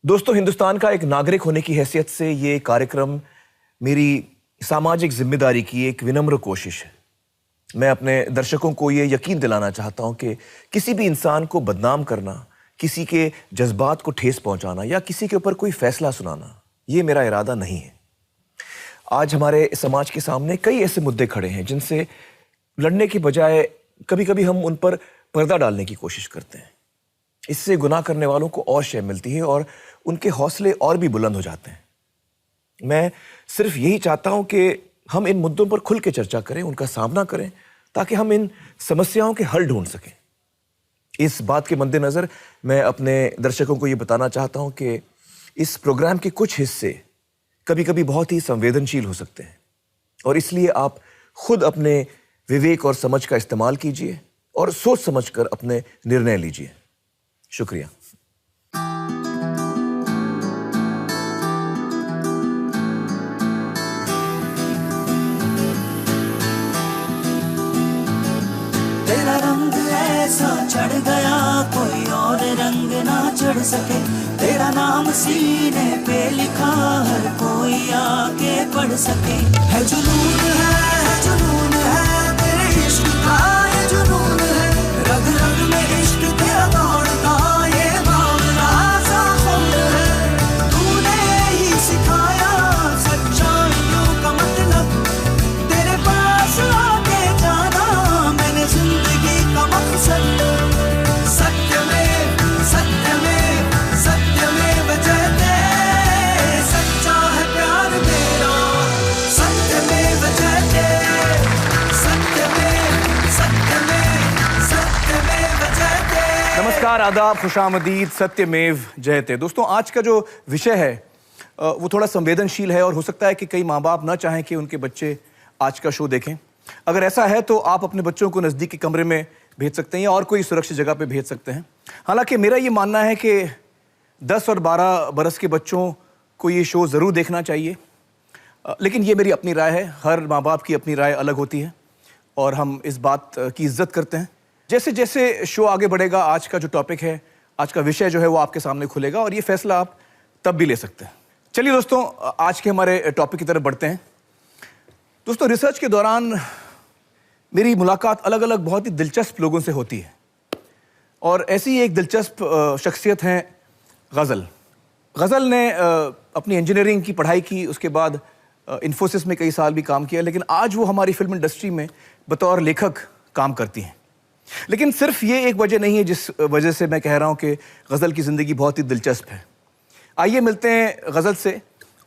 दोस्तों, हिंदुस्तान का एक नागरिक होने की हैसियत से ये कार्यक्रम मेरी सामाजिक जिम्मेदारी की एक विनम्र कोशिश है। मैं अपने दर्शकों को ये यकीन दिलाना चाहता हूं कि किसी भी इंसान को बदनाम करना, किसी के जज्बात को ठेस पहुंचाना या किसी के ऊपर कोई फैसला सुनाना, ये मेरा इरादा नहीं है। आज हमारे समाज के सामने कई ऐसे मुद्दे खड़े हैं जिनसे लड़ने की बजाय कभी कभी हम उन पर पर्दा डालने की कोशिश करते हैं। इससे गुनाह करने वालों को और शय मिलती है और उनके हौसले और भी बुलंद हो जाते हैं। मैं सिर्फ यही चाहता हूं कि हम इन मुद्दों पर खुल के चर्चा करें, उनका सामना करें, ताकि हम इन समस्याओं के हल ढूंढ सकें। इस बात के मद्देनजर मैं अपने दर्शकों को ये बताना चाहता हूं कि इस प्रोग्राम के कुछ हिस्से कभी कभी बहुत ही संवेदनशील हो सकते हैं और इसलिए आप खुद अपने विवेक और समझ का इस्तेमाल कीजिए और सोच समझकर अपने निर्णय लीजिए। शुक्रिया। तेरा रंग ऐसा चढ़ गया कोई और रंग ना चढ़ सके, तेरा नाम सीने पे लिखा हर कोई आके पढ़ सके। है जुनून है तेरे इश्क का, ये जुनून है रग रग में इश्क तेरा दौड़ता, ये भावना सा खून है। तूने ही सिखाया सच्चाइयों का मतलब, तेरे पास आके जाना मैंने जिंदगी का मकसद। सत्यमेव सत्यमेव सत्यमेव जयते, सच्चा है प्यार मेरा, सत्यमेव जयते, सत्यमेव सत्यमेव सत्यमेव जयते। नमस्कार, आदाब, खुशामदीद, सत्यमेव जयते। दोस्तों, आज का जो विषय है वो थोड़ा संवेदनशील है और हो सकता है कि कई माँ बाप ना चाहें कि उनके बच्चे आज का शो देखें। अगर ऐसा है तो आप अपने बच्चों को नज़दीक के कमरे में भेज सकते हैं या और कोई सुरक्षित जगह पे भेज सकते हैं। हालांकि मेरा ये मानना है कि 10 और 12 बरस के बच्चों को ये शो ज़रूर देखना चाहिए, लेकिन ये मेरी अपनी राय है। हर माँ बाप की अपनी राय अलग होती है और हम इस बात की इज्जत करते हैं। जैसे जैसे शो आगे बढ़ेगा, आज का जो टॉपिक है, आज का विषय जो है वो आपके सामने खुलेगा और ये फैसला आप तब भी ले सकते हैं। चलिए दोस्तों, आज के हमारे टॉपिक की तरफ बढ़ते हैं। दोस्तों, रिसर्च के दौरान मेरी मुलाकात अलग अलग बहुत ही दिलचस्प लोगों से होती है और ऐसी ही एक दिलचस्प शख्सियत हैं गज़ल। गज़ल ने अपनी इंजीनियरिंग की पढ़ाई की, उसके बाद इन्फोसिस में कई साल भी काम किया, लेकिन आज वो हमारी फिल्म इंडस्ट्री में बतौर लेखक काम करती हैं। लेकिन सिर्फ ये एक वजह नहीं है जिस वजह से मैं कह रहा हूँ कि गज़ल की ज़िंदगी बहुत ही दिलचस्प है। आइए मिलते हैं गज़ल से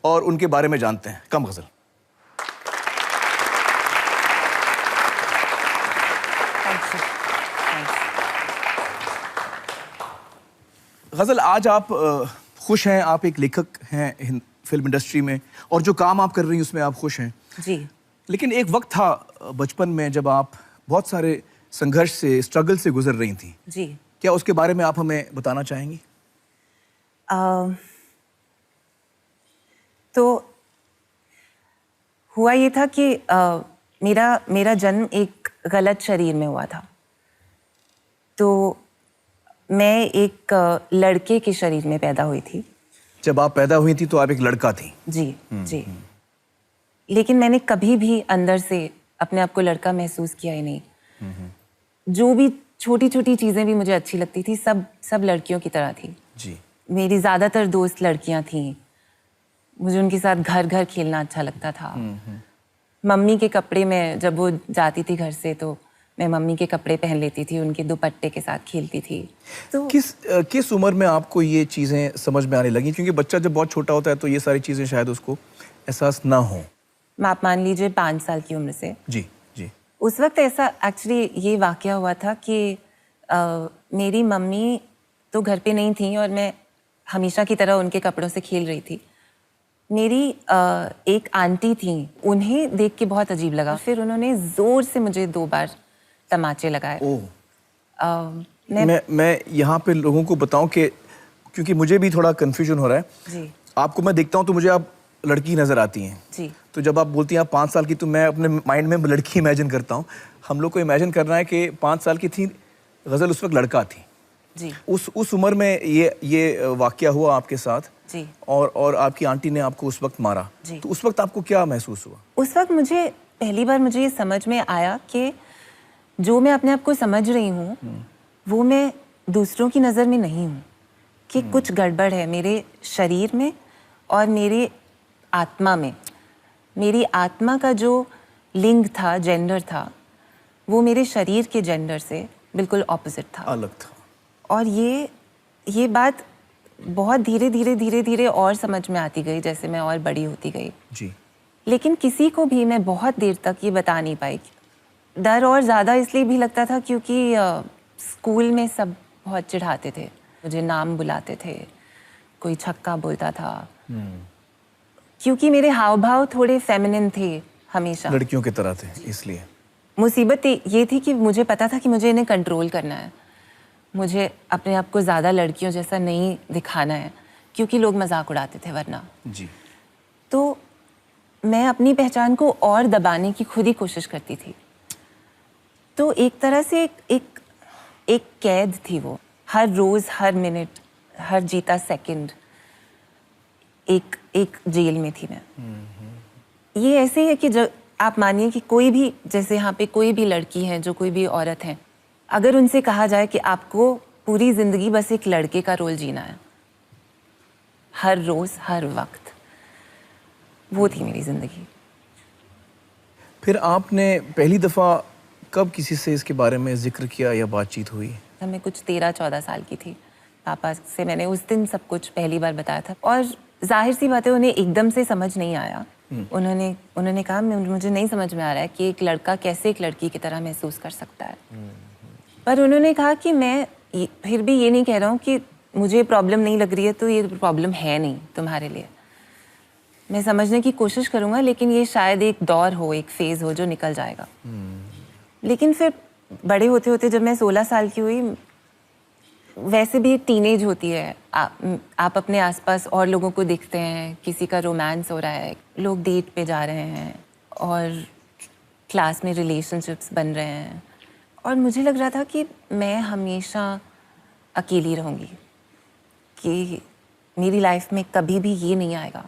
और उनके बारे में जानते हैं। कम गज़ल। गज़ल, आज आप खुश हैं, आप एक लेखक हैं फिल्म इंडस्ट्री में और जो काम आप कर रही हैं उसमें आप खुश हैं जी। लेकिन एक वक्त था बचपन में जब आप बहुत सारे संघर्ष से, स्ट्रगल से गुजर रही थी जी। क्या उसके बारे में आप हमें बताना चाहेंगी? तो हुआ ये था कि मेरा जन्म एक गलत शरीर में हुआ था। तो मैं एक लड़के के शरीर में पैदा हुई थी। जब आप पैदा हुई थी तो आप एक लड़का थी? जी जी। लेकिन मैंने कभी भी अंदर से अपने आप को लड़का महसूस किया ही नहीं। जो भी छोटी छोटी चीज़ें भी मुझे अच्छी लगती थी, सब लड़कियों की तरह थी जी। मेरी ज़्यादातर दोस्त लड़कियां थीं। मुझे उनके साथ घर घर खेलना अच्छा लगता था। मम्मी के कपड़े में जब वो जाती थी घर से तो मैं मम्मी के कपड़े पहन लेती थी, उनके दुपट्टे के साथ खेलती थी। तो किस उम्र में आपको ये चीज़ें समझ में आने लगी? क्योंकि बच्चा जब बहुत छोटा होता है तो ये सारी चीज़ें शायद उसको एहसास ना हो। आप मान लीजिए 5 साल की उम्र से। जी जी। उस वक्त ऐसा एक्चुअली ये वाकया हुआ था कि मेरी मम्मी तो घर पे नहीं थी और मैं हमेशा की तरह उनके कपड़ों से खेल रही थी। मेरी एक आंटी थी, उन्हें देख के बहुत अजीब लगा। फिर उन्होंने ज़ोर से मुझे 2 बार तमाचे लगाए। मैं यहाँ पे लोगों को बताऊं कि क्योंकि मुझे भी थोड़ा कंफ्यूजन हो रहा है जी। आपको मैं देखता हूँ तो मुझे आप लड़की नजर आती हैं जी। तो जब आप बोलती हैं आप 5 साल की, तो मैं अपने माइंड में लड़की इमेजिन करता हूँ। हम लोग को इमेजिन करना है कि 5 साल की थी गज़ल, उस वक्त लड़का थी। जी। उस उम्र में ये वाकया हुआ आपके साथ। जी। और आपकी आंटी ने आपको उस वक्त मारा। जी। तो उस वक्त आपको क्या महसूस हुआ? उस वक्त मुझे पहली बार मुझे ये समझ में आया कि जो मैं अपने आप को समझ रही हूँ वो मैं दूसरों की नज़र में नहीं हूँ, कि कुछ गड़बड़ है मेरे शरीर में और मेरे आत्मा में। मेरी आत्मा का जो लिंग था, जेंडर था, वो मेरे शरीर के जेंडर से बिल्कुल ऑपोजिट था, अलग था। और ये बात बहुत धीरे धीरे और समझ में आती गई जैसे मैं और बड़ी होती गई। जी। लेकिन किसी को भी मैं बहुत देर तक ये बता नहीं पाई। डर और ज़्यादा इसलिए भी लगता था क्योंकि स्कूल में सब बहुत चिढ़ाते थे, मुझे नाम बुलाते थे, कोई छक्का बोलता था, क्योंकि मेरे हाव भाव थोड़े फेमिनिन थे हमेशा, लड़कियों की तरह थे, इसलिए। मुसीबत ये थी कि मुझे पता था कि मुझे इन्हें कंट्रोल करना है, मुझे अपने आप को ज़्यादा लड़कियों जैसा नहीं दिखाना है, क्योंकि लोग मजाक उड़ाते थे वरना। जी। तो मैं अपनी पहचान को और दबाने की खुद ही कोशिश करती थी। तो एक तरह से एक कैद थी वो। हर रोज़, हर मिनट, हर जीता सेकंड एक जेल में थी मैं। ये ऐसे है कि जब आप मानिए कि कोई भी, जैसे यहाँ पे कोई भी लड़की है, जो कोई भी औरत है, अगर उनसे कहा जाए कि आपको पूरी जिंदगी बस एक लड़के का रोल जीना है, हर रोज हर वक्त, वो थी मेरी जिंदगी। फिर आपने पहली दफा कब किसी से इसके बारे में जिक्र किया या बातचीत हुई? तब मैं कुछ 13-14 साल की थी। पापा से मैंने उस दिन सब कुछ पहली बार बताया था, और जाहिर सी बात है उन्हें एकदम से समझ नहीं आया। उन्होंने कहा मुझे नहीं समझ में आ रहा है कि एक लड़का कैसे एक लड़की की तरह महसूस कर सकता है। पर उन्होंने कहा कि मैं फिर भी ये नहीं कह रहा हूँ कि मुझे प्रॉब्लम नहीं लग रही है तो ये प्रॉब्लम है नहीं तुम्हारे लिए। मैं समझने की कोशिश करूँगा, लेकिन ये शायद एक दौर हो, एक फेज़ हो जो निकल जाएगा। लेकिन फिर बड़े होते होते जब मैं 16 साल की हुई, वैसे भी एक टीनेज होती है, आप अपने आसपास और लोगों को देखते हैं, किसी का रोमांस हो रहा है, लोग डेट पे जा रहे हैं और क्लास में रिलेशनशिप्स बन रहे हैं, और मुझे लग रहा था कि मैं हमेशा अकेली रहूँगी, कि मेरी लाइफ में कभी भी ये नहीं आएगा।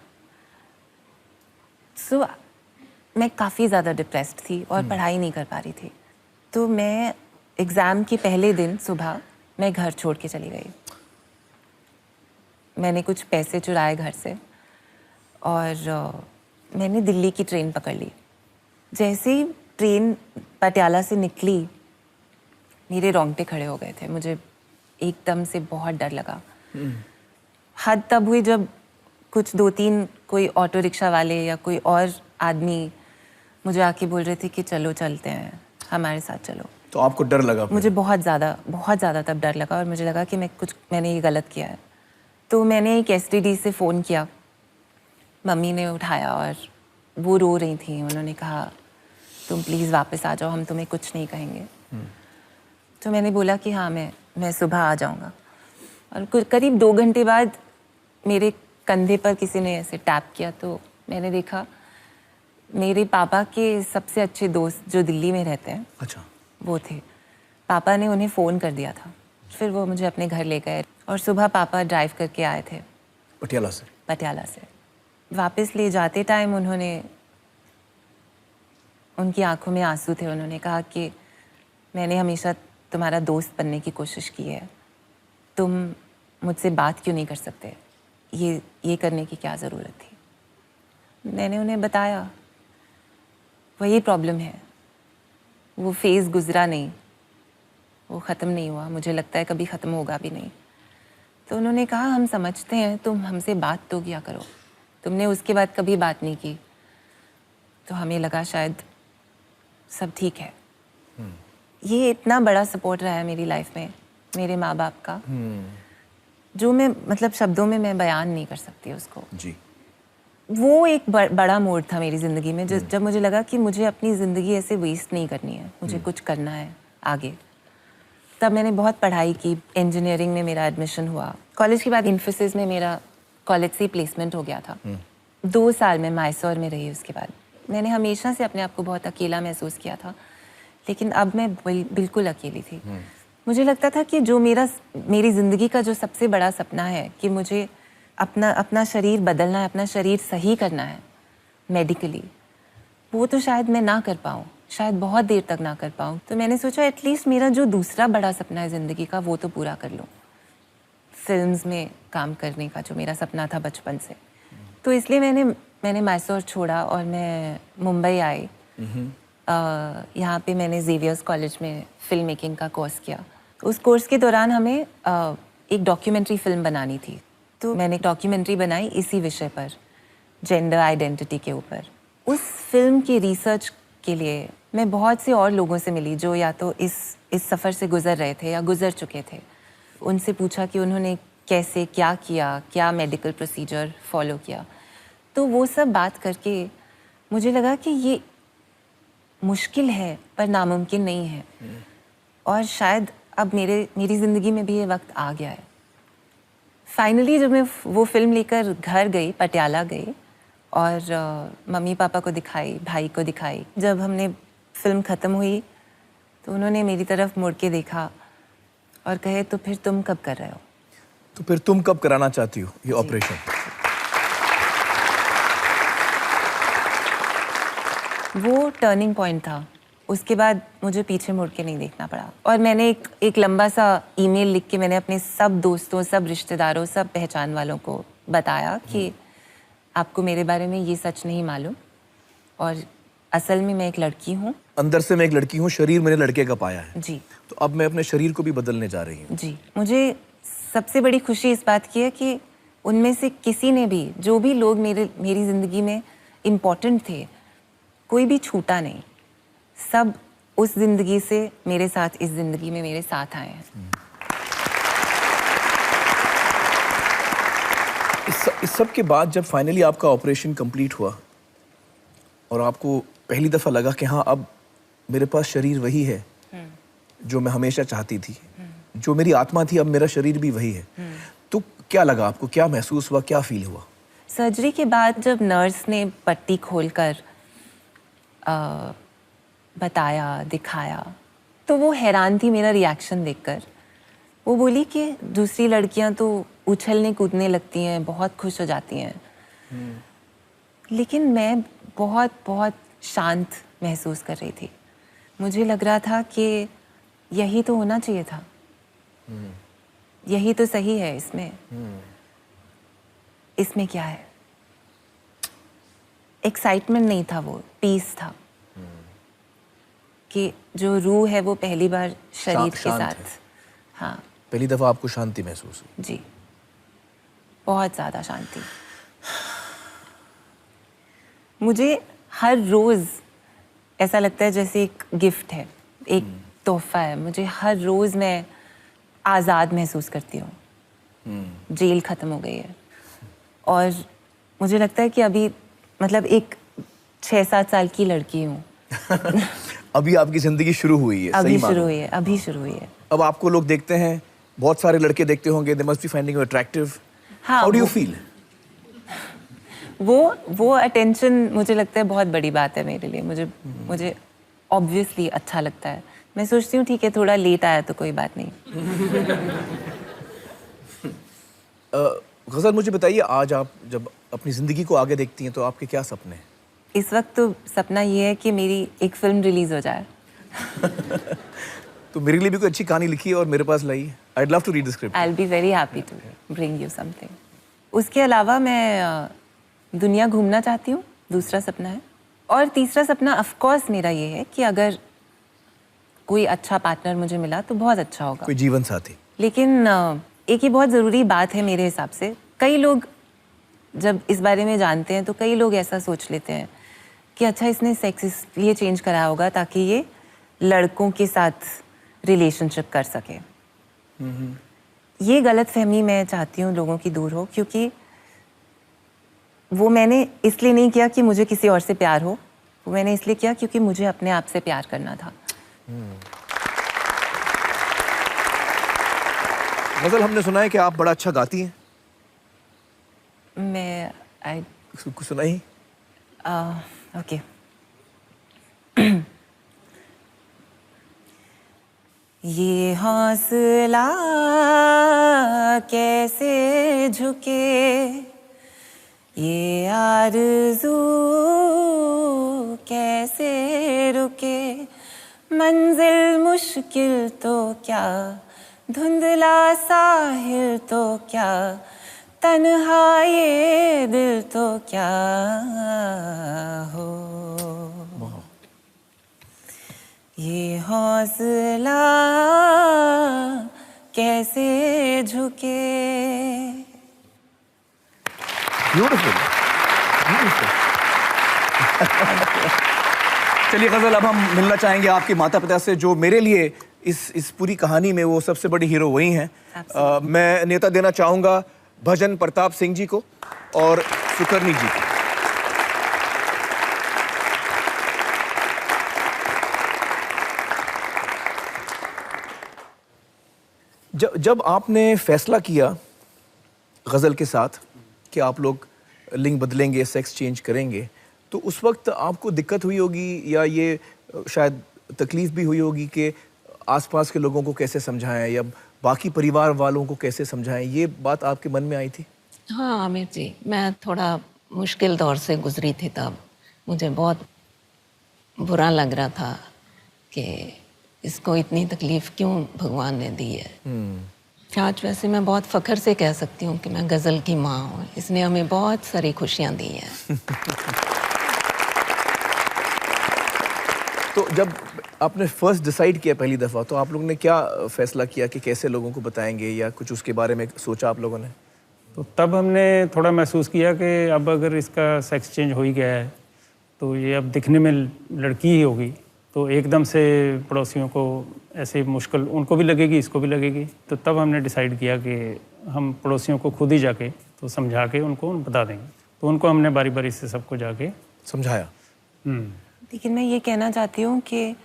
सो मैं काफ़ी ज़्यादा डिप्रेस्ड थी और पढ़ाई नहीं कर पा रही थी। तो मैं एग्ज़ाम के पहले दिन सुबह मैं घर छोड़ के चली गई। मैंने कुछ पैसे चुराए घर से और मैंने दिल्ली की ट्रेन पकड़ ली। जैसे ही ट्रेन पटियाला से निकली, मेरे रोंगटे खड़े हो गए थे। मुझे एकदम से बहुत डर लगा। हद तब हुई जब कुछ 2-3 कोई ऑटो रिक्शा वाले या कोई और आदमी मुझे आके बोल रहे थे कि चलो चलते हैं, हमारे साथ चलो। तो आपको डर लगा? मुझे बहुत ज़्यादा तब डर लगा, और मुझे लगा कि मैंने ये गलत किया है। तो मैंने एक एसटीडी से फ़ोन किया, मम्मी ने उठाया और वो रो रही थी। उन्होंने कहा तुम प्लीज़ वापस आ जाओ, हम तुम्हें कुछ नहीं कहेंगे। तो मैंने बोला कि हाँ, मैं सुबह आ जाऊँगा। और कुछ करीब 2 घंटे बाद मेरे कंधे पर किसी ने ऐसे टैप किया, तो मैंने देखा मेरे पापा के सबसे अच्छे दोस्त जो दिल्ली में रहते हैं, अच्छा, वो थे। पापा ने उन्हें फ़ोन कर दिया था, फिर वो मुझे अपने घर ले गए और सुबह पापा ड्राइव करके आए थे पटियाला से। वापस ले जाते टाइम उनकी आंखों में आंसू थे। उन्होंने कहा कि मैंने हमेशा तुम्हारा दोस्त बनने की कोशिश की है, तुम मुझसे बात क्यों नहीं कर सकते, ये करने की क्या ज़रूरत थी। मैंने उन्हें बताया वही प्रॉब्लम है, वो फेज़ गुजरा नहीं, वो ख़त्म नहीं हुआ, मुझे लगता है कभी ख़त्म होगा भी नहीं। तो उन्होंने कहा हम समझते हैं, तुम हमसे बात तो किया करो, तुमने उसके बाद कभी बात नहीं की। तो हमें लगा शायद सब ठीक है। ये इतना बड़ा सपोर्ट रहा है मेरी लाइफ में, मेरे माँ बाप का, जो मैं मतलब शब्दों में मैं बयान नहीं कर सकती उसको जी। वो एक बड़ा मोड़ था मेरी ज़िंदगी में, जब मुझे लगा कि मुझे अपनी ज़िंदगी ऐसे वेस्ट नहीं करनी है, मुझे कुछ करना है आगे। तब मैंने बहुत पढ़ाई की, इंजीनियरिंग में मेरा एडमिशन हुआ। कॉलेज के बाद इन्फोसिस में मेरा कॉलेज से प्लेसमेंट हो गया था। 2 साल में मैसूर में रही। उसके बाद मैंने हमेशा से अपने आप को बहुत अकेला महसूस किया था, लेकिन अब मैं बिल्कुल अकेली थी। मुझे लगता था कि जो मेरी ज़िंदगी का जो सबसे बड़ा सपना है कि मुझे अपना शरीर बदलना है, अपना शरीर सही करना है मेडिकली, वो तो शायद मैं ना कर पाऊँ, शायद बहुत देर तक ना कर पाऊँ। तो मैंने सोचा एटलीस्ट मेरा जो दूसरा बड़ा सपना है ज़िंदगी का वो तो पूरा कर लूँ, फिल्म्स में काम करने का जो मेरा सपना था बचपन से। तो इसलिए मैंने मैसूर छोड़ा और मैं मुंबई आई। यहाँ पे मैंने जेवियर्स कॉलेज में फिल्म मेकिंग का कोर्स किया। उस कोर्स के दौरान हमें एक डॉक्यूमेंट्री फिल्म बनानी थी, तो मैंने डॉक्यूमेंट्री बनाई इसी विषय पर, जेंडर आइडेंटिटी के ऊपर। उस फिल्म की रिसर्च के लिए मैं बहुत से और लोगों से मिली जो या तो इस सफ़र से गुजर रहे थे या गुजर चुके थे। उनसे पूछा कि उन्होंने कैसे क्या किया, क्या मेडिकल प्रोसीजर फॉलो किया। तो वो सब बात करके मुझे लगा कि ये मुश्किल है पर नामुमकिन नहीं है, और शायद अब मेरी ज़िंदगी में भी ये वक्त आ गया है। फाइनली जब मैं वो फिल्म लेकर घर गई, पटियाला गई, और मम्मी पापा को दिखाई, भाई को दिखाई, जब हमने फिल्म ख़त्म हुई तो उन्होंने मेरी तरफ मुड़ के देखा और कहे, तो फिर तुम कब कर रहे हो? तो फिर तुम कब कराना चाहती हो ये ऑपरेशन? वो टर्निंग पॉइंट था। उसके बाद मुझे पीछे मुड़ के नहीं देखना पड़ा, और मैंने एक लंबा सा ईमेल लिख के मैंने अपने सब दोस्तों, सब रिश्तेदारों, सब पहचान वालों को बताया कि आपको मेरे बारे में ये सच नहीं मालूम, और असल में मैं एक लड़की हूँ। अंदर से मैं एक लड़की हूँ, शरीर मैंने लड़के का पाया है। जी। तो अब मैं अपने शरीर को भी बदलने जा रही हूँ। जी। मुझे सबसे बड़ी खुशी इस बात की है कि उनमें से किसी ने भी, जो भी लोग मेरी ज़िंदगी में इम्पोर्टेंट थे, कोई भी छूटा नहीं। सब उस ज़िंदगी से मेरे साथ, इस ज़िंदगी में मेरे साथ आए हैं। इस सब के बाद जब फाइनली आपका ऑपरेशन कंप्लीट हुआ और आपको पहली दफ़ा लगा कि हाँ, अब मेरे पास शरीर वही है जो मैं हमेशा चाहती थी, जो मेरी आत्मा थी, अब मेरा शरीर भी वही है, तो क्या लगा आपको? क्या महसूस हुआ? क्या फील हुआ? सर्जरी के बाद जब नर्स ने पट्टी खोलकर बताया, दिखाया, तो वो हैरान थी मेरा रिएक्शन देखकर। वो बोली कि दूसरी लड़कियां तो उछलने कूदने लगती हैं, बहुत खुश हो जाती हैं, लेकिन मैं बहुत बहुत शांत महसूस कर रही थी। मुझे लग रहा था कि यही तो होना चाहिए था, यही तो सही है। इसमें क्या है? एक्साइटमेंट नहीं था, वो पीस था कि जो रूह है वो पहली बार शरीर के साथ। हाँ, पहली दफ़ा आपको शांति महसूस हुई? जी, बहुत ज़्यादा शांति। मुझे हर रोज़ ऐसा लगता है जैसे एक गिफ्ट है, एक तोहफा है। मुझे हर रोज़ मैं आज़ाद महसूस करती हूँ। जेल ख़त्म हो गई है, और मुझे लगता है कि अभी मतलब एक 6-7 साल की लड़की हूँ। अभी आपकी ज़िंदगी शुरू हुई है। अभी शुरू हुई है, अभी शुरू हुई है। अब आपको लोग देखते हैं, बहुत सारे लड़के देखते होंगे, they must be finding you attractive. हाँ, How do you feel? वो अटेंशन मुझे लगता है बहुत बड़ी बात है मेरे लिए। मुझे ऑब्वियसली अच्छा लगता है। मैं सोचती हूँ ठीक है, थोड़ा लेट आया तो कोई बात नहीं। गज़ल, मुझे बताइए, आज आप जब अपनी ज़िंदगी को आगे देखती हैं तो आपके क्या सपने हैं? इस वक्त तो सपना ये है कि मेरी एक फिल्म रिलीज हो जाए। तो मेरे लिए भी कोई अच्छी कहानी लिखी है और मेरे पास लाई है। I'd love to read the script. I'll be very happy to bring you something. उसके अलावा मैं दुनिया घूमना चाहती हूँ, दूसरा सपना है। और तीसरा सपना ऑफ कोर्स मेरा ये है कि अगर कोई अच्छा पार्टनर मुझे मिला तो बहुत अच्छा होगा, कोई जीवन साथी। लेकिन एक ही बहुत ज़रूरी बात है मेरे हिसाब से। कई लोग जब इस बारे में जानते हैं तो कई लोग ऐसा सोच लेते हैं कि अच्छा, इसने सेक्स इसलिए चेंज कराया होगा ताकि ये लड़कों के साथ रिलेशनशिप कर सके। ये गलतफहमी मैं चाहती हूँ लोगों की दूर हो, क्योंकि वो मैंने इसलिए नहीं किया कि मुझे किसी और से प्यार हो, वो मैंने इसलिए किया क्योंकि मुझे अपने आप से प्यार करना था। गज़ल, हमने सुना है कि आप बड़ा अच्छा गाती हैं। मैं कुछ सुनाई? ओके। ये हौसला कैसे झुके, ये आरज़ू कैसे रुके, मंजिल मुश्किल तो क्या, धुंधला साहिल तो क्या, तन्हा ये दिल तो क्या हो। ये हौसला कैसे झुके। ब्यूटीफुल। चलिए गजल, अब हम मिलना चाहेंगे आपके माता पिता से, जो मेरे लिए इस पूरी कहानी में वो सबसे बड़ी हीरो वही हैं। मैं नेता देना चाहूंगा भजन प्रताप सिंह जी को और सुकर्णी जी को। जब आपने फैसला किया गजल के साथ कि आप लोग लिंग बदलेंगे, सेक्स चेंज करेंगे, तो उस वक्त आपको दिक्कत हुई होगी या ये शायद तकलीफ भी हुई होगी कि आसपास के लोगों को कैसे समझाएं या बाकी परिवार वालों को कैसे समझाएं, ये बात आपके मन में आई थी? हाँ आमिर जी, मैं थोड़ा मुश्किल दौर से गुजरी थी तब। मुझे बहुत बुरा लग रहा था कि इसको इतनी तकलीफ़ क्यों भगवान ने दी है। आज वैसे मैं बहुत फ़ख्र से कह सकती हूँ कि मैं गज़ल की माँ हूँ। इसने हमें बहुत सारी खुशियाँ दी हैं। तो जब आपने फर्स्ट डिसाइड किया पहली दफ़ा, तो आप लोगों ने क्या फ़ैसला किया कि कैसे लोगों को बताएंगे, या कुछ उसके बारे में सोचा आप लोगों ने? तो तब हमने थोड़ा महसूस किया कि अब अगर इसका सेक्स चेंज हो ही गया है तो ये अब दिखने में लड़की ही होगी, तो एकदम से पड़ोसियों को ऐसे मुश्किल उनको भी लगेगी, इसको भी लगेगी। तो तब हमने डिसाइड किया कि हम पड़ोसियों को खुद ही जाके तो समझा के उनको बता देंगे। तो उनको हमने बारी बारी से सबको जाके समझाया। लेकिन मैं ये कहना चाहती हूँ कि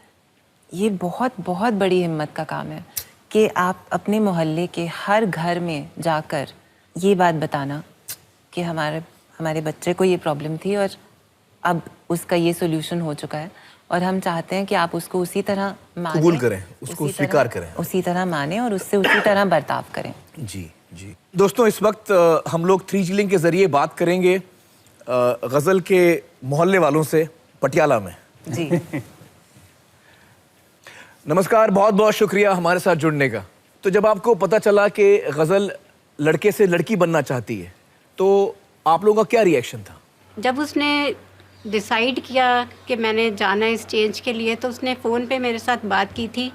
ये बहुत बहुत बड़ी हिम्मत का काम है कि आप अपने मोहल्ले के हर घर में जाकर ये बात बताना कि हमारे बच्चे को ये प्रॉब्लम थी और अब उसका ये सोल्यूशन हो चुका है, और हम चाहते हैं कि आप उसको उसी तरह माने, कबूल करें, उसको स्वीकार करें, उसी तरह माने और उससे उसी तरह बर्ताव करें। जी जी। दोस्तों, इस वक्त हम लोग 3G लिंक के जरिए बात करेंगे गजल के मोहल्ले वालों से पटियाला में। जी नमस्कार, बहुत बहुत शुक्रिया हमारे साथ जुड़ने का। तो जब आपको पता चला कि गजल लड़के से लड़की बनना चाहती है, तो आप लोगों का क्या रिएक्शन था? जब उसने डिसाइड किया कि मैंने जाना इस चेंज के लिए, तो उसने फ़ोन पे मेरे साथ बात की थी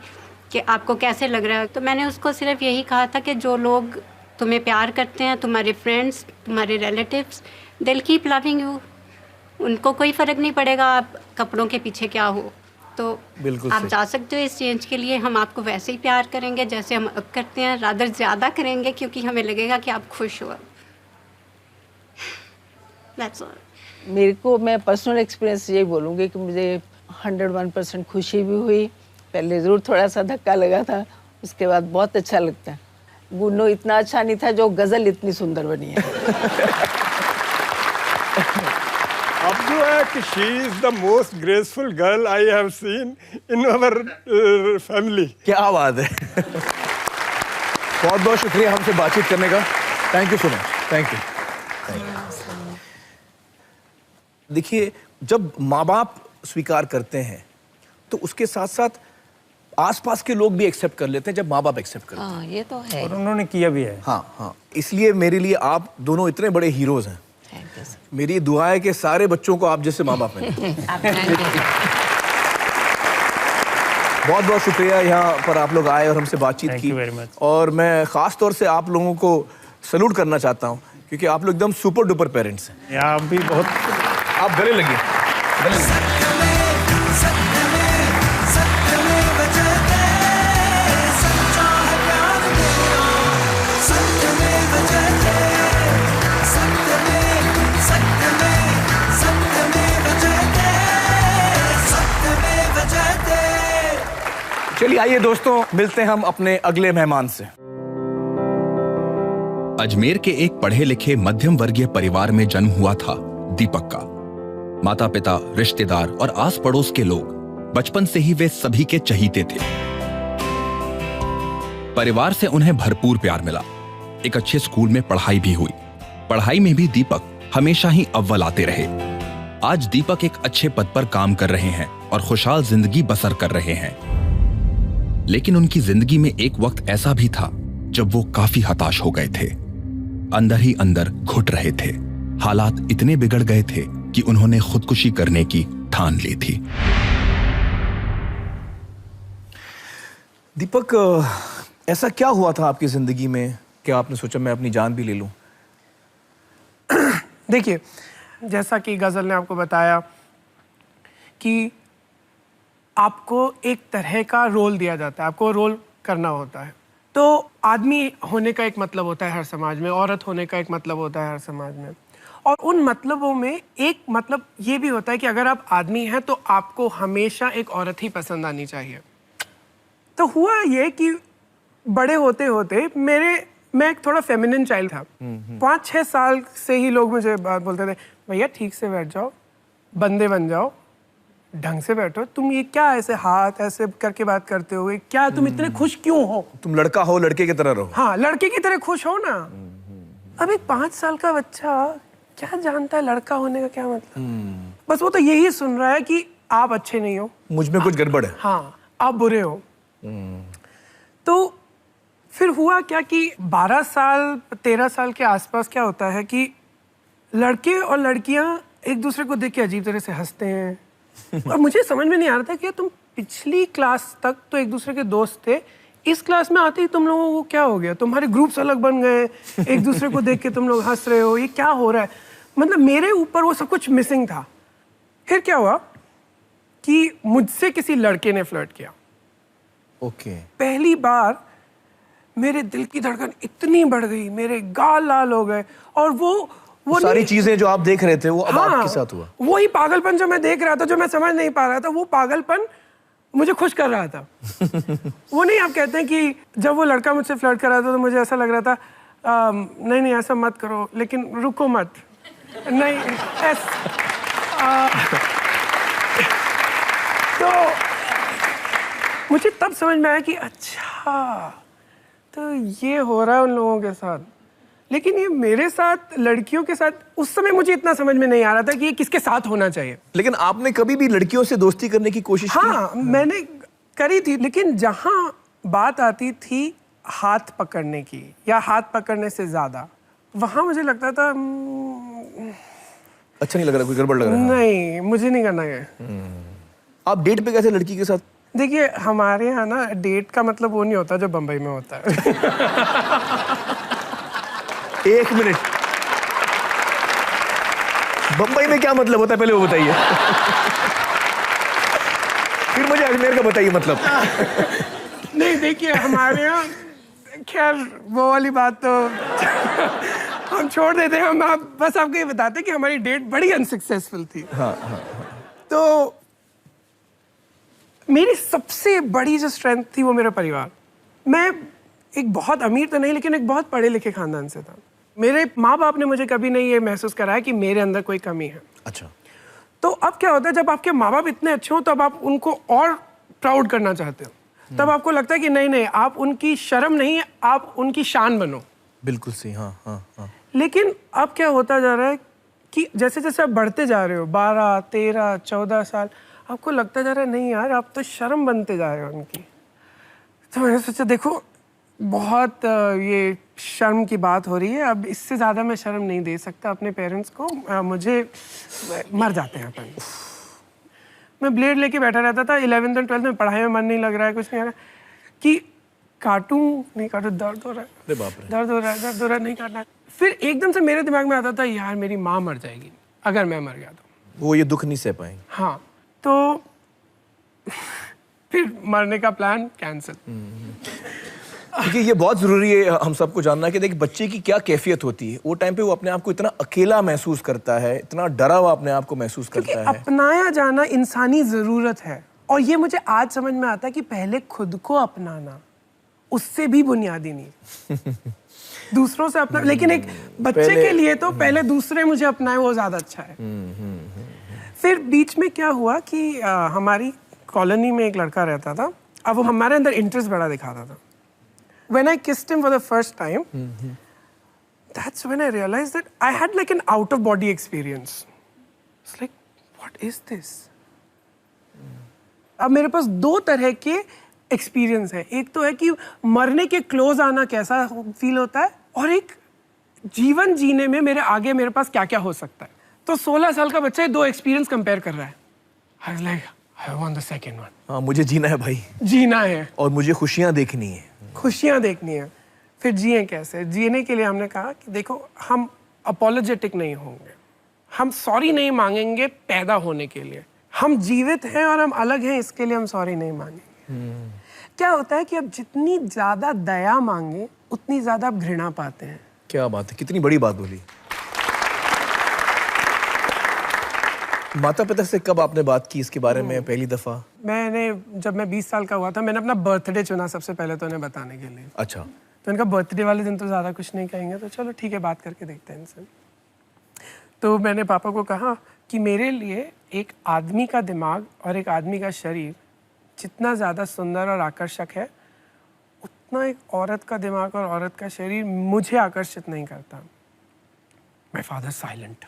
कि आपको कैसे लग रहा है। तो मैंने उसको सिर्फ यही कहा था कि जो लोग तुम्हें प्यार करते हैं, तुम्हारे फ्रेंड्स, तुम्हारे रिलेटिव्स, दिल कीप लविंग यू, उनको कोई फ़र्क नहीं पड़ेगा आप कपड़ों के पीछे क्या हो। तो बिल्कुल आप जा सकते हो इस चेंज के लिए। हम आपको वैसे ही प्यार करेंगे जैसे हम अब करते हैं, रादर ज़्यादा करेंगे, क्योंकि हमें लगेगा कि आप खुश हो। That's all. मेरे को, मैं पर्सनल एक्सपीरियंस यही बोलूँगी कि मुझे 101% खुशी भी हुई। पहले ज़रूर थोड़ा सा धक्का लगा था, उसके बाद बहुत अच्छा लगता है। गुन्नो इतना अच्छा नहीं था जो गज़ल इतनी सुंदर बनी है। अब जो है कि she is the most graceful girl I have seen in our family. क्या बात है। बहुत बहुत शुक्रिया हमसे बातचीत करने का। Thank you so much. Thank you. देखिए, जब माँ बाप स्वीकार करते हैं तो उसके साथ साथ आसपास के लोग भी एक्सेप्ट कर लेते हैं जब माँ बाप एक्सेप्ट करते हैं। हाँ ये तो है। और उन्होंने किया भी है। हाँ हाँ, इसलिए मेरे लिए आप दोनों इतने बड़े हीरोज हैं। Thank you sir. मेरी दुआ है कि सारे बच्चों को आप जैसे माँ बाप मिले। बहुत बहुत शुक्रिया यहाँ पर आप लोग आए और हमसे बातचीत Thank की। you very much. और मैं खास तौर से आप लोगों को सैल्यूट करना चाहता हूँ क्योंकि आप लोग एकदम सुपर डुपर पेरेंट्स हैं। आप भी बहुत, आप गले लगे, गले लगे। चलिए आइए दोस्तों, मिलते हैं हम अपने अगले मेहमान से। अजमेर के एक पढ़े लिखे मध्यम वर्गीय परिवार में जन्म हुआ था दीपक का। माता पिता, रिश्तेदार और आस पड़ोस के लोग बचपन से ही वे सभी के चहीते थे। परिवार से उन्हें भरपूर प्यार मिला। एक अच्छे स्कूल में पढ़ाई भी हुई। पढ़ाई में भी दीपक हमेशा ही अव्वल आते रहे। आज दीपक एक अच्छे पद पर काम कर रहे हैं और खुशहाल जिंदगी बसर कर रहे हैं। लेकिन उनकी जिंदगी में एक वक्त ऐसा भी था जब वो काफी हताश हो गए थे। अंदर ही अंदर घुट रहे थे। हालात इतने बिगड़ गए थे कि उन्होंने खुदकुशी करने की ठान ली थी। दीपक, ऐसा क्या हुआ था आपकी जिंदगी में कि आपने सोचा मैं अपनी जान भी ले लूं? देखिए, जैसा कि गजल ने आपको बताया कि आपको एक तरह का रोल दिया जाता है, आपको रोल करना होता है। तो आदमी होने का एक मतलब होता है हर समाज में, औरत होने का एक मतलब होता है हर समाज में, और उन मतलबों में एक मतलब ये भी होता है कि अगर आप आदमी हैं तो आपको हमेशा एक औरत ही पसंद आनी चाहिए। तो हुआ ये कि बड़े होते होते मैं एक थोड़ा फेमिनिन चाइल्ड था। 5-6 साल से ही लोग मुझे बोलते थे, भैया ठीक से बैठ जाओ, बंदे बन जाओ, ढंग से बैठो, तुम ये क्या ऐसे हाथ ऐसे करके बात करते हो, क्या तुम इतने खुश क्यों हो, तुम लड़का हो, लड़के की तरह रहो। हाँ, लड़के की तरह खुश हो ना। अब एक 5 साल का बच्चा क्या जानता है लड़का होने का क्या मतलब। बस वो तो यही सुन रहा है कि आप अच्छे नहीं हो, मुझ में कुछ गड़बड़ है, हाँ आप बुरे हो। तो फिर हुआ क्या कि 12 साल 13 साल के आसपास क्या होता है कि लड़के और लड़कियां एक दूसरे को देख के अजीब तरह से हंसते हैं। और मुझे समझ में नहीं आ रहा था कि तुम पिछली क्लास तक तो एक दूसरे के दोस्त थे, इस क्लास में आते ही तुम लोगों को क्या हो गया, तुम्हारे ग्रुप्स अलग बन गए, एक दूसरे को देख के तुम लोग हंस रहे हो, ये क्या हो रहा है। मतलब मेरे ऊपर वो सब कुछ मिसिंग था। फिर क्या हुआ कि मुझसे किसी लड़के ने फ्लर्ट किया। ओके। पहली बार मेरे दिल की धड़कन इतनी बढ़ गई, मेरे गाल लाल हो गए, और वो सारी चीजें जो आप देख रहे थे वो अब आपके साथ हुआ। वही पागलपन जो मैं देख रहा था, जो मैं समझ नहीं पा रहा था, वो पागलपन मुझे खुश कर रहा था। वो नहीं, आप कहते हैं कि जब वो लड़का मुझसे फ्लर्ट कर रहा था तो मुझे ऐसा लग रहा था नहीं ऐसा मत करो, लेकिन रुको मत, नहीं तो मुझे तब समझ में आया कि अच्छा तो ये हो रहा है उन लोगों के साथ। लेकिन ये मेरे साथ, लड़कियों के साथ, उस समय मुझे इतना समझ में नहीं आ रहा था कि ये किसके साथ होना चाहिए। लेकिन आपने कभी भी लड़कियों से दोस्ती करने की कोशिश की? हाँ, मैंने करी थी, लेकिन जहाँ बात आती थी हाथ पकड़ने की या हाथ पकड़ने से ज्यादा, वहाँ मुझे लगता था अच्छा नहीं लग रहा, कोई गड़बड़ लग रहा है। नहीं, मुझे नहीं करना है। आप डेट पे कैसे लड़की के साथ? देखिए, हमारे यहाँ ना डेट का मतलब वो नहीं होता जो बम्बई में होता है। एक मिनट, बम्बई में क्या मतलब होता है पहले वो बताइए। फिर मुझे अजमेर का बताइए मतलब। नहीं, देखिए हमारे यहाँ, खैर वो वाली बात तो हम छोड़ देते हैं। हम बस आपको ये बताते हैं कि हमारी डेट बड़ी अनसक्सेसफुल थी। हाँ, हाँ। तो मेरी सबसे बड़ी जो स्ट्रेंथ थी वो मेरा परिवार। मैं एक बहुत अमीर तो नहीं, लेकिन एक बहुत पढ़े लिखे खानदान से था। मेरे माँ बाप ने मुझे कभी नहीं ये महसूस कराया कि मेरे अंदर कोई कमी है। अच्छा। तो अब क्या होता है, जब आपके माँ बाप इतने अच्छे हो तब आप उनको और प्राउड करना चाहते हो। तब आपको लगता है कि नहीं नहीं, आप उनकी शर्म नहीं, आप उनकी शान बनो। बिल्कुल सही। हाँ, हाँ, हाँ। लेकिन अब क्या होता जा रहा है कि जैसे जैसे आप बढ़ते जा रहे हो, 12, 13, 14 साल, आपको लगता जा रहा है नहीं यार, आप तो शर्म बनते जा रहे हो उनकी। तो मैंने सोचा देखो, बहुत ये शर्म की बात हो रही है, अब इससे ज़्यादा मैं शर्म नहीं दे सकता अपने पेरेंट्स को, मुझे मर जाते हैं अपन। मैं ब्लेड लेके बैठा रहता था। 11th और 12th में पढ़ाई में मन नहीं लग रहा है, कुछ नहीं आ रहा कि काटूं नहीं काटूं, दर्द हो रहा है, अरे बाप रे, दर्द हो रहा है, दर्द हो रहा है, नहीं काटना है। फिर एकदम से मेरे दिमाग में आता था यार मेरी माँ मर जाएगी अगर मैं मर गया तो। वो ये दुख नहीं सह पाएंगे। हाँ, तो फिर मरने का प्लान कैंसिल। क्योंकि ये बहुत जरूरी है हम सबको जानना कि देखिए बच्चे की क्या कैफियत होती है। वो टाइम पे वो अपने आप को इतना अकेला महसूस करता है, इतना डरा हुआ अपने आप को महसूस करता है। अपनाया जाना इंसानी जरूरत है, और ये मुझे आज समझ में आता है कि पहले खुद को अपनाना उससे भी बुनियादी नहीं। दूसरों से अपना, लेकिन एक बच्चे के लिए तो पहले दूसरे मुझे अपनाए वो ज्यादा अच्छा है। फिर बीच में क्या हुआ कि हमारी कॉलोनी में एक लड़का रहता था। अब वो हमारे अंदर इंटरेस्ट बड़ा दिखाता था। when I kissed him for the first time, that's when I realized that I had like an out of body experience. It's like, what is this? अब मेरे पास दो तरह के एक्सपीरियंस है. एक तो है कि मरने के क्लोज आना कैसा फील होता है, और एक जीवन जीने में मेरे आगे मेरे पास क्या क्या हो सकता है. तो 16 साल का बच्चा दो एक्सपीरियंस कंपेयर कर रहा है. I was like, I want the second one. हाँ, मुझे जीना है भाई, जीना है और मुझे खुशियाँ देखनी है. खुशियाँ देखनी है. फिर जिए कैसे? जीने के लिए हमने कहा कि देखो, हम अपोलोजेटिक नहीं होंगे, हम सॉरी नहीं मांगेंगे पैदा होने के लिए. हम जीवित हैं और हम अलग हैं, इसके लिए हम सॉरी नहीं मांगेंगे. क्या होता है कि अब जितनी ज्यादा दया मांगे उतनी ज्यादा आप घृणा पाते हैं. क्या बात है, कितनी बड़ी बात बोली. माता पिता से कब आपने बात की इसके बारे में पहली दफा? मैंने जब मैं 20 साल का हुआ था, मैंने अपना बर्थडे चुना सबसे पहले तो उन्हें बताने के लिए. अच्छा. तो इनका बर्थडे वाले दिन तो ज़्यादा कुछ नहीं कहेंगे, तो चलो ठीक है, बात करके देखते हैं इनसे. तो मैंने पापा को कहा कि मेरे लिए एक आदमी का दिमाग और एक आदमी का शरीर जितना ज़्यादा सुंदर और आकर्षक है, उतना एक औरत का दिमाग और औरत का शरीर मुझे आकर्षित नहीं करता. My father silent.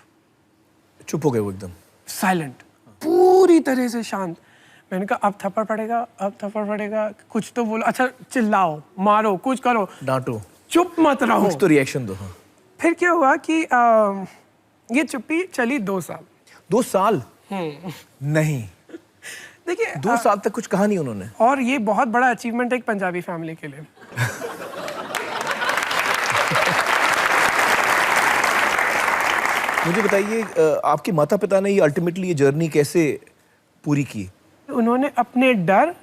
चुप हो गए वो एकदम. साइलेंट, पूरी तरह से शांत. मैंने कहा अब थप्पड़ पड़ेगा, अब थप्पड़ पड़ेगा, कुछ तो बोलो. अच्छा चिल्लाओ, मारो, कुछ करो, डांटो, चुप मत रहो, कुछ तो रिएक्शन दो. हाँ. फिर क्या हुआ कि ये चुप्पी चली 2 साल. 2 साल? नहीं. देखिए 2 साल तक कुछ कहा नहीं उन्होंने. और ये बहुत बड़ा अचीवमेंट है एक पंजाबी फैमिली के लिए. मुझे बताइए, आपके माता पिता ने ये अल्टीमेटली ये जर्नी कैसे पूरी की? उन्होंने अपने डर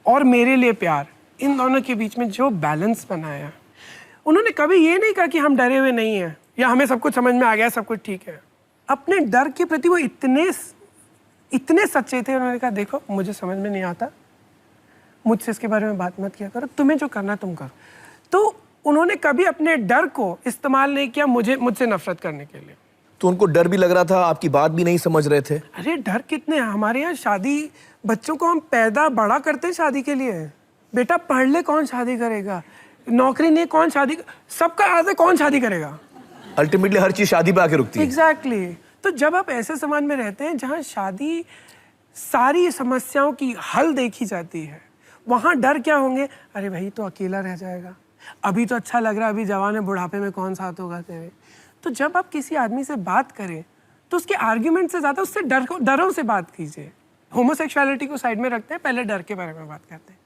और मेरे लिए प्यार, इन दोनों के बीच में जो बैलेंस बनाया. उन्होंने कभी ये नहीं कहा कि हम डरे हुए नहीं हैं या हमें सब कुछ समझ में आ गया, सब कुछ ठीक है. अपने डर के प्रति वो इतने सच्चे थे. उन्होंने कहा देखो, मुझे समझ में नहीं आता, मुझसे इसके बारे में बात मत किया करो, तुम्हें जो करना तुम करो. तो उन्होंने कभी अपने डर को इस्तेमाल नहीं किया मुझसे नफरत करने के लिए. तो उनको डर भी लग रहा था, आपकी बात भी नहीं समझ रहे थे? अरे डर कितने हैं हमारे यहाँ. शादी, बच्चों को हम पैदा बड़ा करते हैं शादी के लिए. बेटा पढ़ ले, कौन शादी करेगा? नौकरी नहीं, कौन शादी, सबका आज है, कौन शादी करेगा? अल्टीमेटली हर चीज शादी पे आके रुकती है. एग्जैक्टली. तो जब आप ऐसे समाज में रहते हैं जहाँ शादी सारी समस्याओं की हल देखी जाती है, वहाँ डर क्या होंगे? अरे भाई तो अकेला रह जाएगा, अभी तो अच्छा लग रहा है, अभी जवान है, बुढ़ापे में कौन साथ होगा तेरे. तो जब आप किसी आदमी से बात करें तो उसके आर्ग्यूमेंट से ज़्यादा उससे डरों से बात कीजिए. होमोसेक्सुअलिटी को साइड में रखते हैं, पहले डर के बारे में बात करते हैं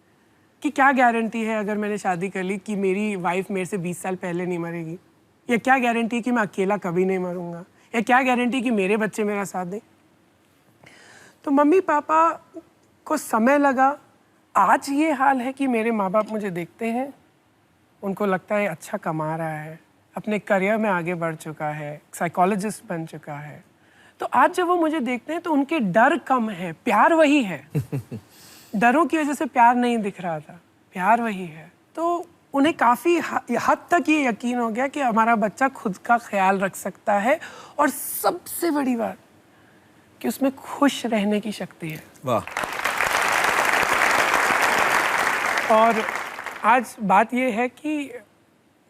कि क्या गारंटी है अगर मैंने शादी कर ली कि मेरी वाइफ मेरे से 20 साल पहले नहीं मरेगी, या क्या गारंटी है कि मैं अकेला कभी नहीं मरूंगा, या क्या गारंटी कि मेरे बच्चे मेरा साथ दें. तो मम्मी पापा को समय लगा. आज ये हाल है कि मेरे माँ बाप मुझे देखते हैं, उनको लगता है अच्छा कमा रहा है, अपने करियर में आगे बढ़ चुका है, साइकोलॉजिस्ट बन चुका है. तो आज जब वो मुझे देखते हैं तो उनके डर कम है, प्यार वही है. डरों की वजह से प्यार नहीं दिख रहा था, प्यार वही है. तो उन्हें काफ़ी हद तक ये यकीन हो गया कि हमारा बच्चा खुद का ख्याल रख सकता है, और सबसे बड़ी बात कि उसमें खुश रहने की शक्ति है. वाह. और आज बात ये है कि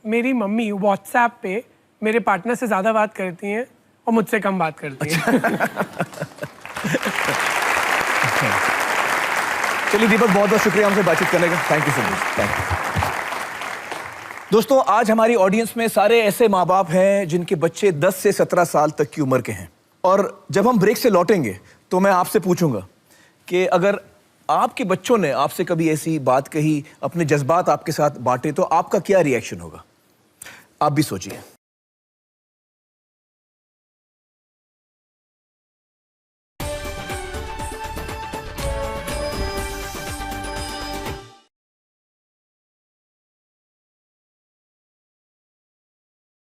मेरी मम्मी व्हाट्सएप पे मेरे पार्टनर से ज़्यादा बात करती हैं और मुझसे कम बात करती हैं. चलिए दीपक, बहुत बहुत शुक्रिया हमसे बातचीत करने का. Thank you so much. Thank you. दोस्तों, आज हमारी ऑडियंस में सारे ऐसे माँ बाप हैं जिनके बच्चे 10 से 17 साल तक की उम्र के हैं. और जब हम ब्रेक से लौटेंगे तो मैं आपसे पूछूंगा कि अगर आपके बच्चों ने आपसे कभी ऐसी बात कही, अपने जज्बात आपके साथ बांटे, तो आपका क्या रिएक्शन होगा? आप भी सोचिए.